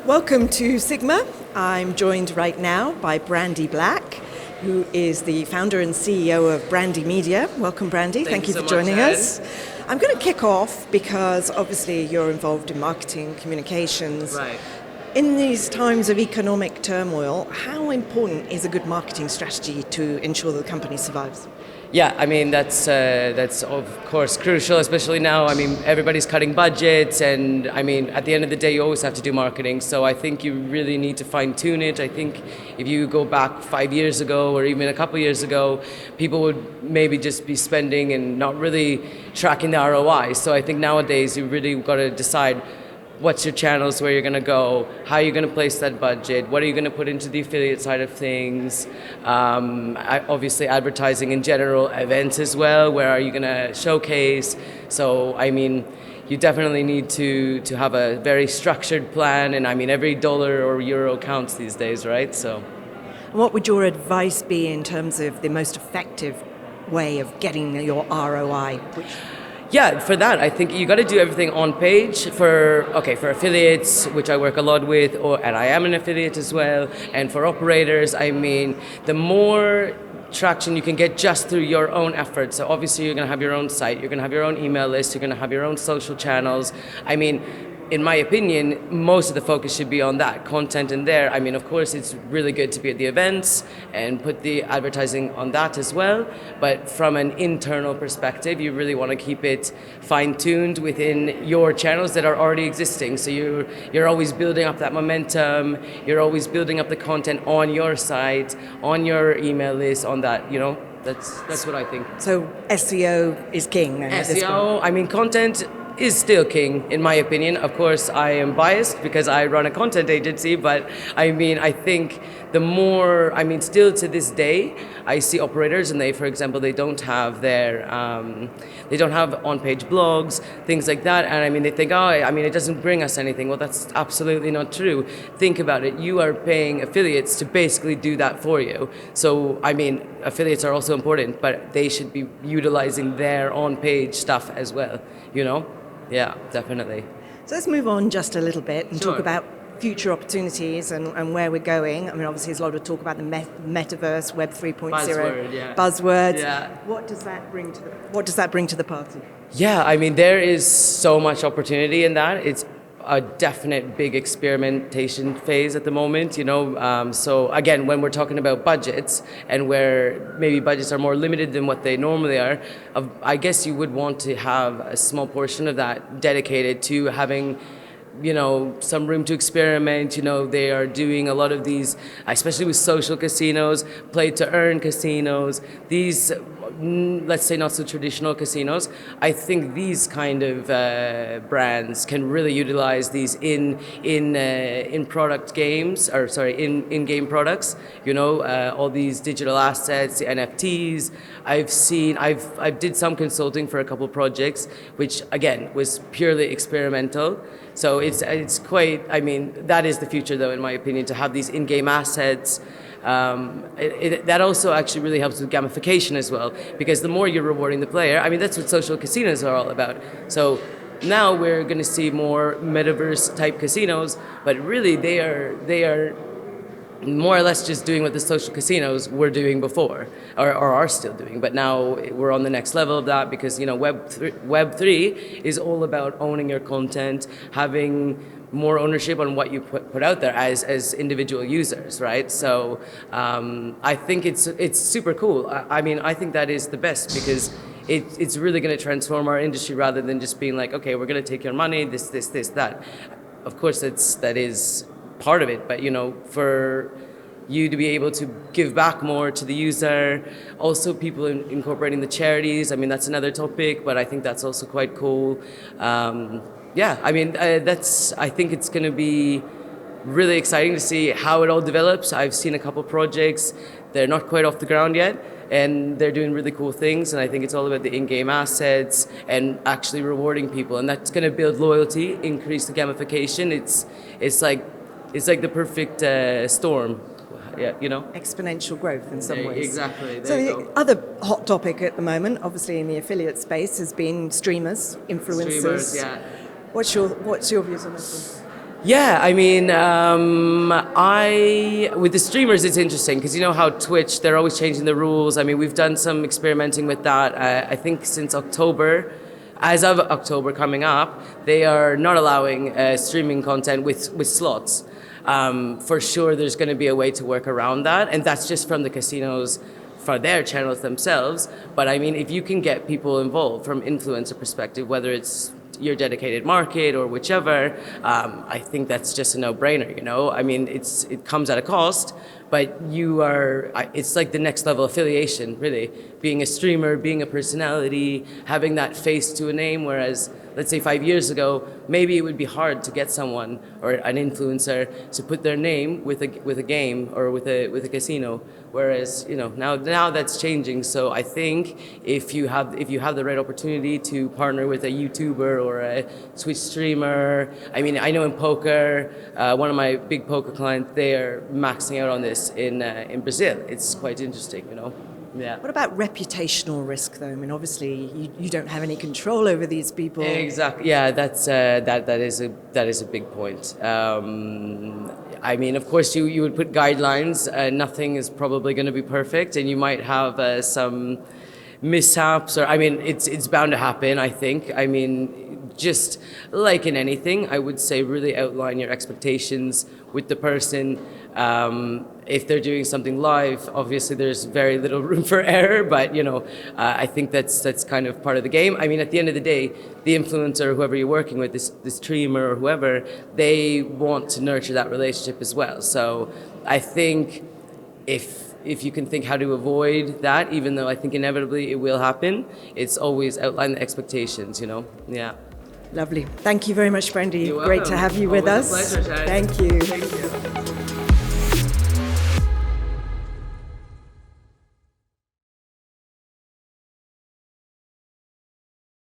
Welcome to SiGMA. I'm joined right now by Brandie Black, who is the founder and CEO of Brandie Media. Welcome, Brandie. Thank you for joining us. I'm going to kick off because obviously you're involved in marketing, communications. Right. In these times of economic turmoil, how important is a good marketing strategy to ensure that the company survives? Yeah, I mean that's of course crucial, especially now. I mean everybody's cutting budgets, and I mean at the end of the day you always have to do marketing. So I think you really need to fine tune it. I think if you go back 5 years ago or even a couple of years ago, people would maybe just be spending and not really tracking the ROI. So I think nowadays you really got to decide what's your channels, where you're going to go, how you're going to place that budget, what are you going to put into the affiliate side of things, obviously advertising in general, events as well, where are you going to showcase. So I mean you definitely need to have a very structured plan, and I mean every dollar or euro counts these days, right? So what would your advice be in terms of the most effective way of getting your ROI? Yeah, for that, I think you got to do everything on page for affiliates, which I work a lot with, and I am an affiliate as well. And for operators, I mean, the more traction you can get just through your own efforts. So obviously you're going to have your own site, you're going to have your own email list, you're going to have your own social channels. I mean, in my opinion, most of the focus should be on that content in there. I mean, of course, it's really good to be at the events and put the advertising on that as well. But from an internal perspective, you really want to keep it fine-tuned within your channels that are already existing. So you're always building up that momentum. You're always building up the content on your site, on your email list, on that, you know. That's what I think. So SEO is king. SEO, I mean, content is still king, in my opinion. Of course, I am biased because I run a content agency, but I mean, I think the more, I mean, still to this day, I see operators and for example, they don't have their, they don't have on-page blogs, things like that, and I mean, they think, it doesn't bring us anything. Well, that's absolutely not true. Think about it. You are paying affiliates to basically do that for you. So, I mean, affiliates are also important, but they should be utilizing their on-page stuff as well, you know? Yeah, definitely. So let's move on just a little bit and Sure. talk about future opportunities and where we're going. I mean, obviously there's a lot of talk about the metaverse, Web 3.0. Buzzword, yeah. Buzzwords. Yeah. What does that bring to the party? Yeah, I mean, there is so much opportunity in that. It's a definite big experimentation phase at the moment, you know. So again, when we're talking about budgets and where maybe budgets are more limited than what they normally are, I guess you would want to have a small portion of that dedicated to having, you know, some room to experiment. You know, they are doing a lot of these, especially with social casinos, play to earn casinos, these, let's say not so traditional casinos. I think these kind of brands can really utilize these in product games, or sorry, in game products. You know, all these digital assets, the NFTs. I did some consulting for a couple projects, which again was purely experimental. So it's quite, I mean, that is the future though, in my opinion, to have these in-game assets. That also actually really helps with gamification as well, because the more you're rewarding the player, I mean, that's what social casinos are all about. So now we're going to see more metaverse type casinos, but really they are more or less just doing what the social casinos were doing before, or are still doing. But now we're on the next level of that, because, you know, Web3 is all about owning your content, having more ownership on what you put out there as individual users, right? So I think it's super cool. I mean, I think that is the best, because it's really going to transform our industry, rather than just being like, okay, we're going to take your money, this, that. Of course, that is part of it, but you know, for you to be able to give back more to the user, also people incorporating the charities. I mean, that's another topic, but I think that's also quite cool. Yeah, I mean, I think it's going to be really exciting to see how it all develops. I've seen a couple projects. They're not quite off the ground yet, and they're doing really cool things. And I think it's all about the in-game assets and actually rewarding people. And that's going to build loyalty, increase the gamification. It's like the perfect storm. Yeah, you know? Exponential growth in some ways. Exactly. So the other hot topic at the moment, obviously in the affiliate space, has been streamers, influencers. Streamers, yeah. What's your views on this one? Yeah, I mean, with the streamers, it's interesting because you know how Twitch, they're always changing the rules. I mean, we've done some experimenting with that. I think since October, as of October coming up, they are not allowing streaming content with slots. For sure, there's going to be a way to work around that, and that's just from the casinos for their channels themselves. But I mean, if you can get people involved from influencer perspective, whether it's your dedicated market or whichever, I think that's just a no-brainer, you know? I mean, it comes at a cost, but it's like the next level affiliation, really. Being a streamer, being a personality, having that face to a name, whereas, let's say 5 years ago, maybe it would be hard to get someone or an influencer to put their name with a game or with a casino. Whereas, you know, now that's changing. So I think if you have the right opportunity to partner with a YouTuber or a Twitch streamer, I mean, I know in poker, one of my big poker clients, they are maxing out on this in Brazil. It's quite interesting, you know. Yeah. What about reputational risk, though? I mean, obviously, you don't have any control over these people. Exactly. Yeah, that is a big point. I mean, of course, you would put guidelines. Nothing is probably going to be perfect, and you might have some mishaps. Or I mean, it's bound to happen. I think. I mean, just like in anything, I would say really outline your expectations with the person. If they're doing something live, obviously there's very little room for error, but you know, I think that's kind of part of the game. I mean, at the end of the day, the influencer, whoever you're working with, this streamer or whoever, they want to nurture that relationship as well. So I think if you can think how to avoid that, even though I think inevitably it will happen, it's always outline the expectations, you know? Yeah. Lovely. Thank you very much, Brandie. You're Great welcome. to have you with Always us. a pleasure, Sharon. Thank you. Thank you.